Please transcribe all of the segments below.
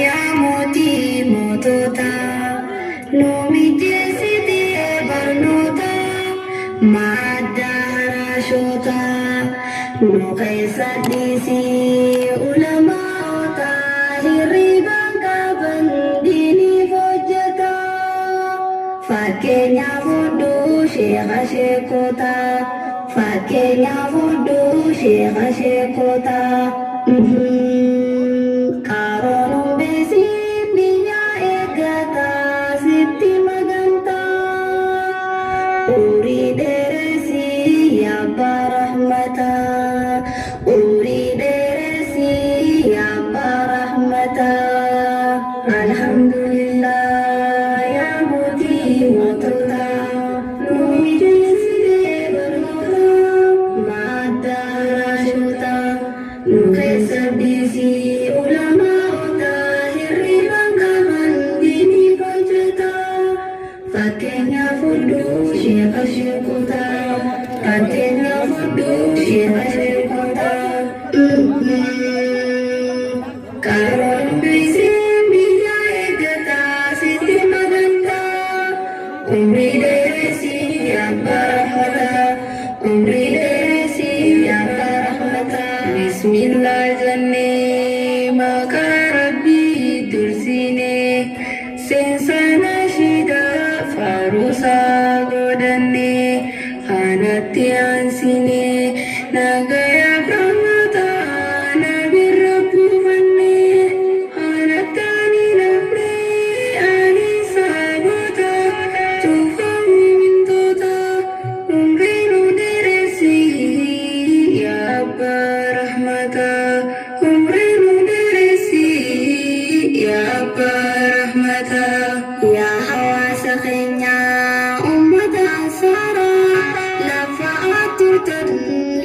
ya mootii moototaa nu mijeessitee barnoota madda haraashootaa nu keessa dhiisii ulamaa'oota hirribaan qaban diiniif hojjetaa fakkeenyaaf hunduu sheeka sheekotaa fakkeenyaaf hunduu sheeka sheekotaa. Karoon humbeesiin biyyaa eeggataa sitti magantaa umrii dheeresii yabbaa rahmataa umrii dheeresii yabbaa rahmataa alhamdulillah yaa mootii moototaa nu mijeessitee barnoota madda haraashootaa nu keessa dhiisii ulamaa'oota hirribaan qaban diiniif hojjetaa fakkeenyaaf hunduu sheeka sheekotaa fakkeenyaaf hunduu sheeka sheekotaa karoon humbeesiin biyyaa eeggataa sitti magantaa umrii dheeresii yabbaa rahmataa umrii dheeresii yabbaa rahmataa bismillah jannee maqaa rabbii dursinee seensa nashiidaa faaruusaa godhannee hanatti aansinee nagayaaf rahmataa nabirra buufannee hanatti ani nafnee ani saagota cuufamu mintoota umrii nu dheeresii yaa abbaa rahmataa umrii nu dheeresii yaa abbaa rahmataa yaa hawaasa keenyaa ummata ansaaraa lafa turtan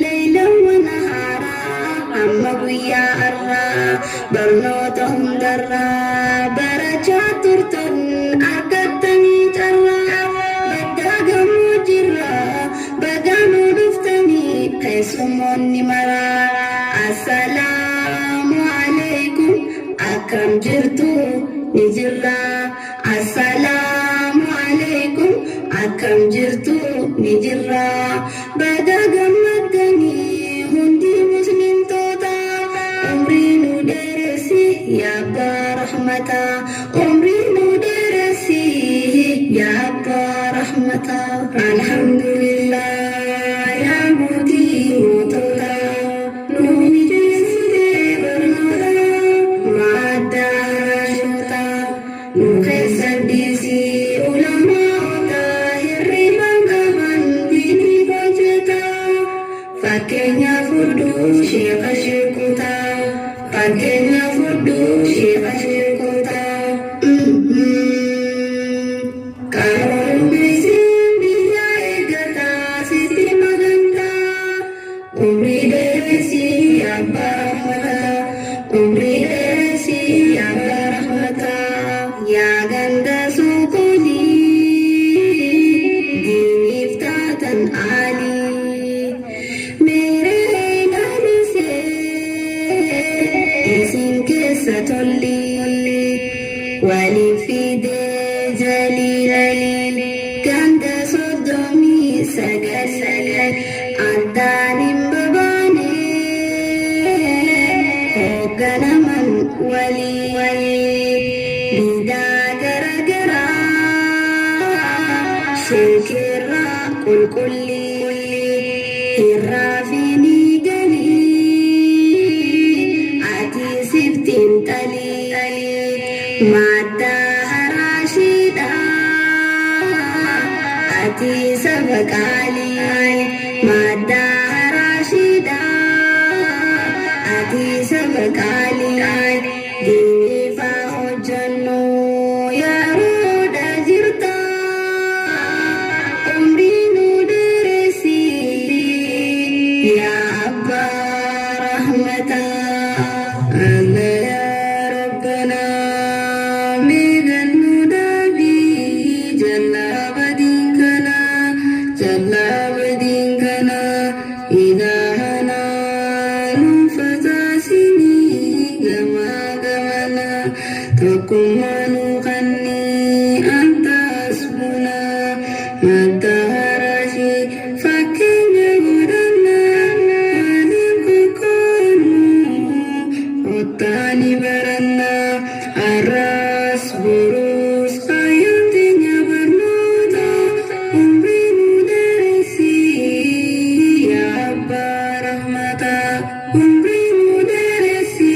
leeylan wa nahaaraa amma guyyaa har'aa barnoota hundarraa barachaa turtan argattanii carraa baddaa gammoojjirraa bagaa nu dhuftanii keessummoonni maraa assalaamu alaykum akkam jirtu ni jirra assalaamu alaykum akkam jirtu ni jirra baga gammaddanii hundi muslimtoota umrii nu dheeresi yaa abbaa rahmataa umrii nu dheeresi yaa abbaa rahmataa alhamdulillah yaa mootii moototaa nu mijeessitee barnoota madda haraashootaa nu keessa dhiisii ulamaa'oota hirribaan qaban diiniif hojjetaa fakkeenyaaf hunduu sheeka sheekotaa fakkeenyaaf hunduu sheeka sheekotaa karoon humbeesiin biyyaa eeggataa sitti magantaa umrii dheeresii yabbaa rahmataa umrii dheeresii yabbaa rahmataa yaa ganda suuqolii diiniif taatan aalii meeree dhaalisee isin keessa tollii waliin fidee jaliilii ganda soddomii sagal addaan hin babaanee hoogganaman walii bidaa garagaraa sheekirraa qulqullii irraa fi ni galii ati siftiin talii madda haraashiidhaa ati saba qaalii madda haraashiidhaa ati saba qaalii diiniifaa hojjannu yerooda jirta umrii nu dheeresi yaa abbaa rahmataa Allah yaa rabbanaa miigan nu daabii jallaa badiin kanaa jallaa badiin kanaa ilaahana nu fataasinii gamaa tokkummaa nu kanni anta asbuna madda harashii fakkeenya godhannaa waliin kokkoonnu ottaani barannaa arraas boruus kaayyoon teenya barnoota umrii nu dheeressi yaa abbaa rahmataa umrii nu dheeressi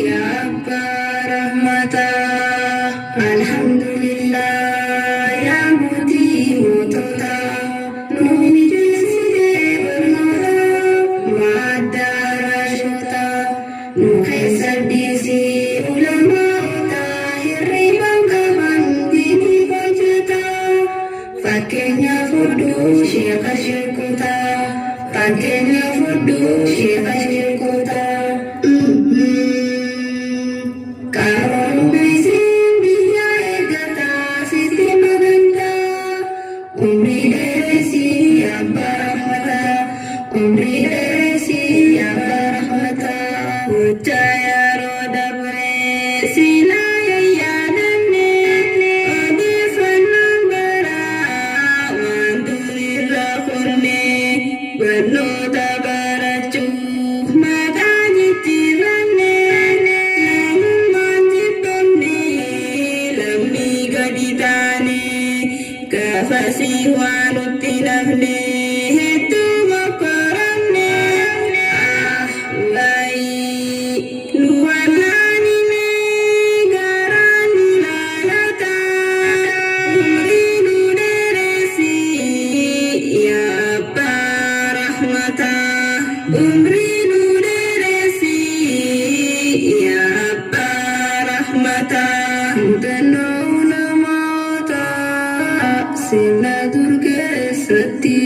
yaa abbaa rahmataa alhamdulillah yaa mootii mootota nuuni jeessitee barnoota madda harashoota nu keessa dhiisii ulamaa'ota hirriibaan qaban diinii hojjetaa fakkeenya fudhuu sheeka sheekotaa fakkeenya fudhuu sheeka sheekotaa qaroon beeksiin biyya eeggataa sitti magantaa umrii dheeressi abbaa rahmataa umrii dheeressi abbaa rahmataa hojjaa yeroo dabree silaa yaadannee odeeffannoo baraa waan durirraa konnee barnoota barachuuf maqaa jijjiirannee namummaan jibbamnee lammii gadi taanee gaafasii waan nutti nafnee hedduu mokkorannee waayii nu wallaanimee garaa nu laalataa umrii nu dheeressi yaa abbaa rahmataa umrii nu dheeressi yaa abbaa rahmataa hubannoo ulamoota sirna dur keessatti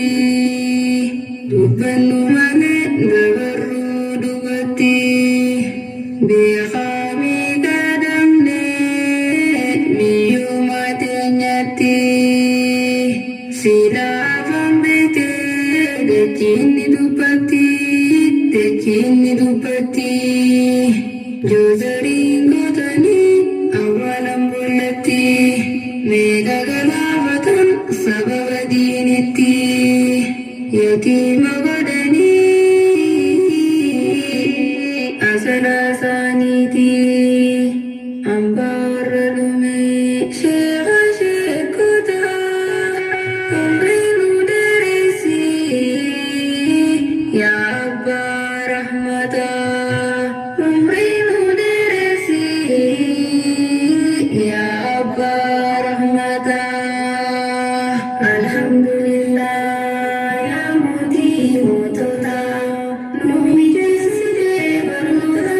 dubbannu malee dabarruu dubatti beekamii kadhamnee biyyuma teenyatti silaa afaan beekee dachiinni dubbatti jootariin gootanii awwaalan bollatti meeqa galaafatan sababa diinitti yatiima godhanii asala isaaniiti hambaa warra dhume sheeka sheekotaa umrii nu dheeressi yaa abbaa rahmataa umrii nu dheeressi yaa abbaa rahmataa alhamdulillah yaa mootii mootota nuuni jeessitee barnoota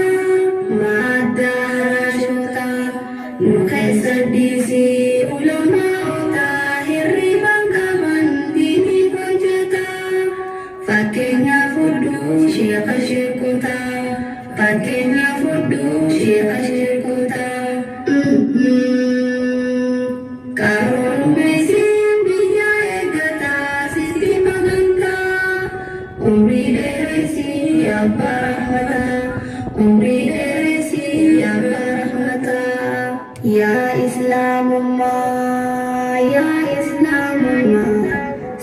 madda harashoota nu keessa dhiisii ulamaa'ota hirriibaan qaban diinii hojjetaa fakkeenya fudhuu sheeka sheekotaa fakkeenya fudhuu sheeka sheekotaa qaroon beeksiin biyya eeggataa sitti magantaa umrii dheeressi abbaa rahmataa umrii dheeressi abbaa rahmataa yaa islaamummaa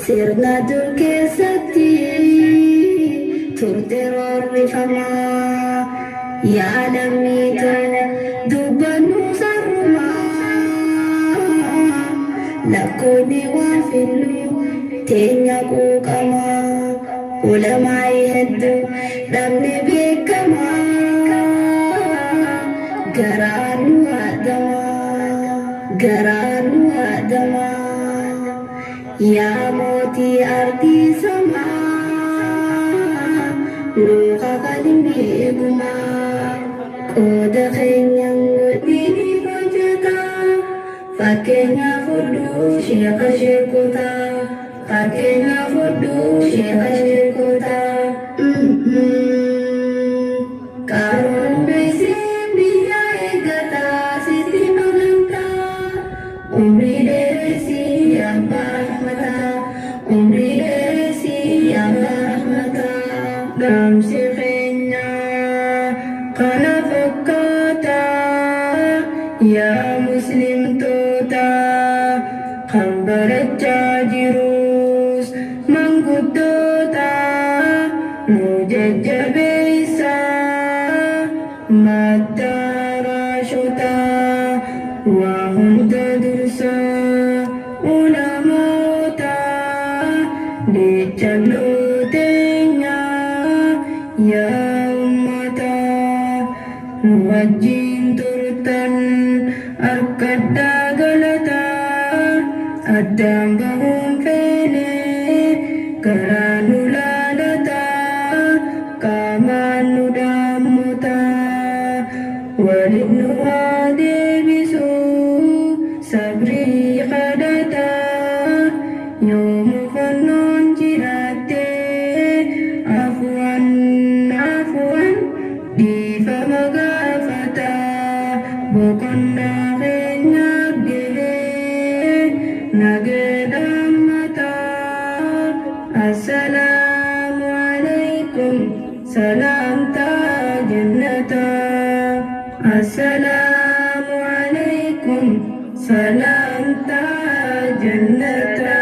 sirna dur keessatti turte roorrifamaa yaa lammii ta'u dubbannu sarrumaa lakkoonni waan fillu teenya quuqamaa ulamaa'ii hedduu dhabne beekamaa garaan nu haadamaa yaa mootii ardii samaa luka kalimi eegumaa qooda keenyan godhini hojjetaa fakkeenya fudhuu sheeka sheekotaa fakkeenya fudhuu sheeka sheekotaa qaroon beeksiin biyya eeggataa sitti magantaa umrii dheeressi abbaa rahmataa umrii dheeressi abbaa rahmataa dhaamsi keenya kana fakkaataa yaa muslimtoota kan barachaa jirus manguddoota nu jajjabeessa madda raashota waa hunda dursa ulamoota lijjaloo teenya yaa ummata nu wajjin turtan arkaddaa galata addaan bahuun feene garaa nu laalata qaamaan nu dhaammota waliin nu haa deebisu sabrii kadhata yoo mufannoon jiraatte afuwan dhiifama gaafata boqonnaa keenyaaf gahee nageedhammata assalaamu alaykum salaamtaa jannata assalaamu alaykum salaamtaa jannata